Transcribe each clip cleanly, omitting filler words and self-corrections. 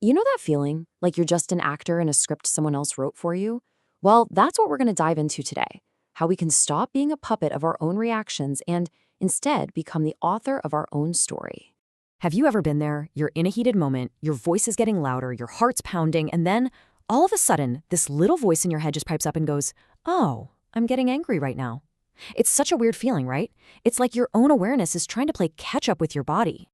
You know that feeling, like you're just an actor in a script someone else wrote for you? Well, that's what we're going to dive into today. How we can stop being a puppet of our own reactions and instead become the author of our own story. Have you ever been there? You're in a heated moment, your voice is getting louder, your heart's pounding, and then all of a sudden, this little voice in your head just pipes up and goes, "Oh, I'm getting angry right now." It's such a weird feeling, right? It's like your own awareness is trying to play catch up with your body.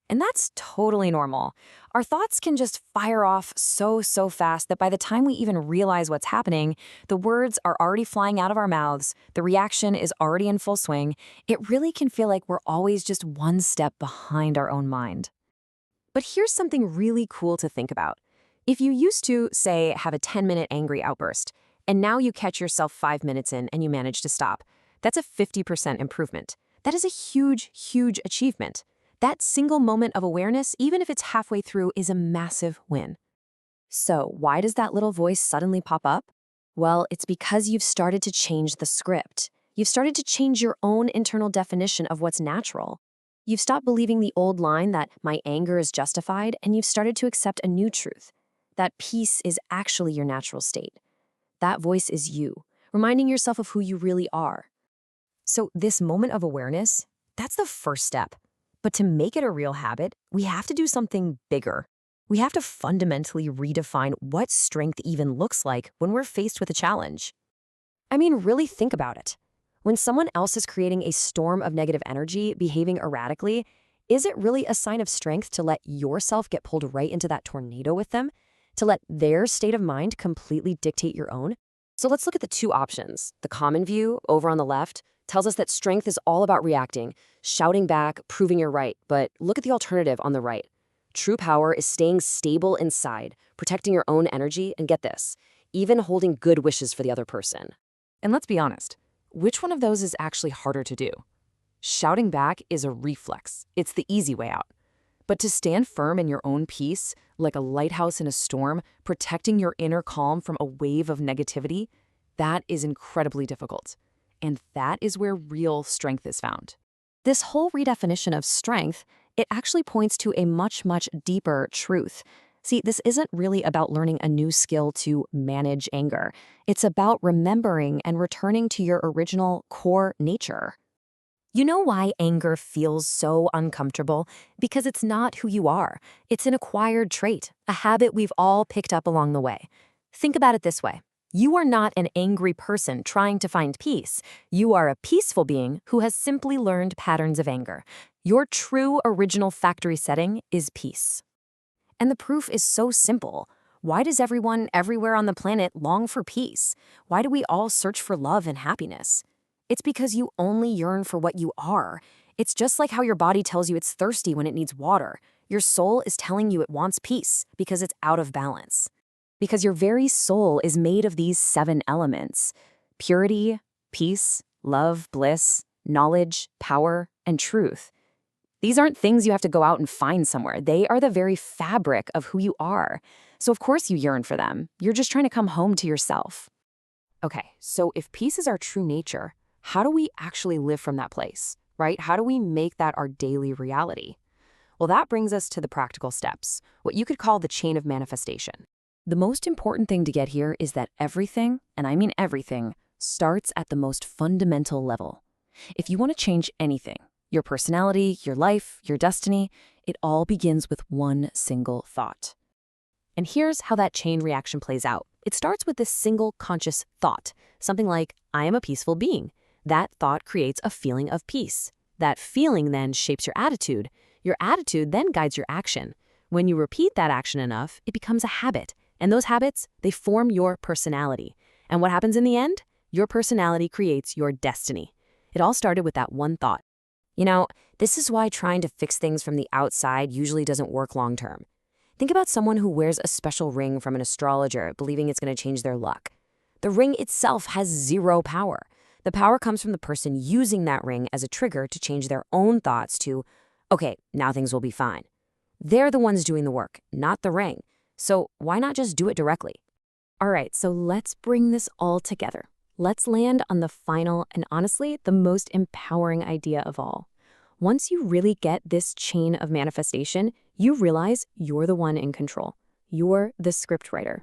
And that's totally normal. Our thoughts can just fire off so fast that by the time we even realize what's happening, the words are already flying out of our mouths, the reaction is already in full swing. It really can feel like we're always just one step behind our own mind. But here's something really cool to think about. If you used to, say, have a 10-minute angry outburst, and now you catch yourself 5 minutes in and you manage to stop, that's a 50% improvement. That is a huge achievement. That single moment of awareness, even if it's halfway through, is a massive win. So why does that little voice suddenly pop up? Well, it's because you've started to change the script. You've started to change your own internal definition of what's natural. You've stopped believing the old line that my anger is justified, and you've started to accept a new truth, that peace is actually your natural state. That voice is you, reminding yourself of who you really are. So this moment of awareness, that's the first step. But to make it a real habit, we have to do something bigger. We have to fundamentally redefine what strength even looks like when we're faced with a challenge. I mean, really think about it. When someone else is creating a storm of negative energy, behaving erratically, is it really a sign of strength to let yourself get pulled right into that tornado with them? To let their state of mind completely dictate your own? So let's look at the two options. The common view, over on the left, tells us that strength is all about reacting, shouting back, proving you're right. But look at the alternative on the right. True power is staying stable inside, protecting your own energy, and get this, even holding good wishes for the other person. And let's be honest, which one of those is actually harder to do? Shouting back is a reflex. It's the easy way out. But to stand firm in your own peace, like a lighthouse in a storm, protecting your inner calm from a wave of negativity, that is incredibly difficult. And that is where real strength is found. This whole redefinition of strength, it actually points to a much deeper truth. See, this isn't really about learning a new skill to manage anger. It's about remembering and returning to your original core nature. You know why anger feels so uncomfortable? Because it's not who you are. It's an acquired trait, a habit we've all picked up along the way. Think about it this way. You are not an angry person trying to find peace. You are a peaceful being who has simply learned patterns of anger. Your true original factory setting is peace. And the proof is so simple. Why does everyone everywhere on the planet long for peace? Why do we all search for love and happiness? It's because you only yearn for what you are. It's just like how your body tells you it's thirsty when it needs water. Your soul is telling you it wants peace because it's out of balance. Because your very soul is made of these 7 elements: purity, peace, love, bliss, knowledge, power, and truth. These aren't things you have to go out and find somewhere. They are the very fabric of who you are. So of course you yearn for them. You're just trying to come home to yourself. Okay, so if peace is our true nature, how do we actually live from that place, right? How do we make that our daily reality? Well, that brings us to the practical steps, what you could call the chain of manifestation. The most important thing to get here is that everything, and I mean everything, starts at the most fundamental level. If you want to change anything, your personality, your life, your destiny, it all begins with one single thought. And here's how that chain reaction plays out. It starts with this single conscious thought, something like, I am a peaceful being. That thought creates a feeling of peace. That feeling then shapes your attitude. Your attitude then guides your action. When you repeat that action enough, it becomes a habit. And those habits, they form your personality. And what happens in the end? Your personality creates your destiny. It all started with that one thought. You know, this is why trying to fix things from the outside usually doesn't work long term. Think about someone who wears a special ring from an astrologer, believing it's going to change their luck. The ring itself has zero power. The power comes from the person using that ring as a trigger to change their own thoughts to, okay, now things will be fine. They're the ones doing the work, not the ring. So why not just do it directly? All right, so let's bring this all together. Let's land on the final and honestly, the most empowering idea of all. Once you really get this chain of manifestation, you realize you're the one in control. You're the scriptwriter.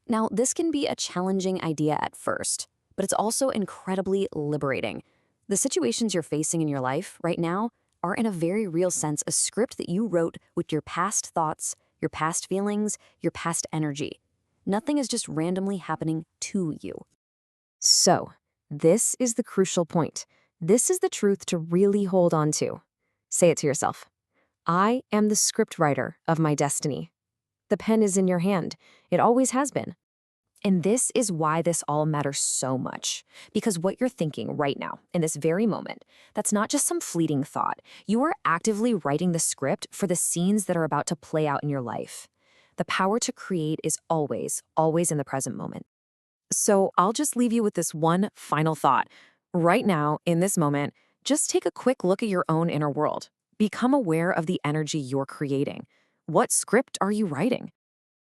Now, this can be a challenging idea at first, but it's also incredibly liberating. The situations you're facing in your life right now are, in a very real sense, a script that you wrote with your past thoughts, your past feelings, your past energy. Nothing is just randomly happening to you. So, this is the crucial point. This is the truth to really hold on to. Say it to yourself. I am the scriptwriter of my destiny. The pen is in your hand. It always has been. And this is why this all matters so much. Because what you're thinking right now, in this very moment, that's not just some fleeting thought. You are actively writing the script for the scenes that are about to play out in your life. The power to create is always, always in the present moment. So I'll just leave you with this one final thought. Right now, in this moment, just take a quick look at your own inner world. Become aware of the energy you're creating. What script are you writing?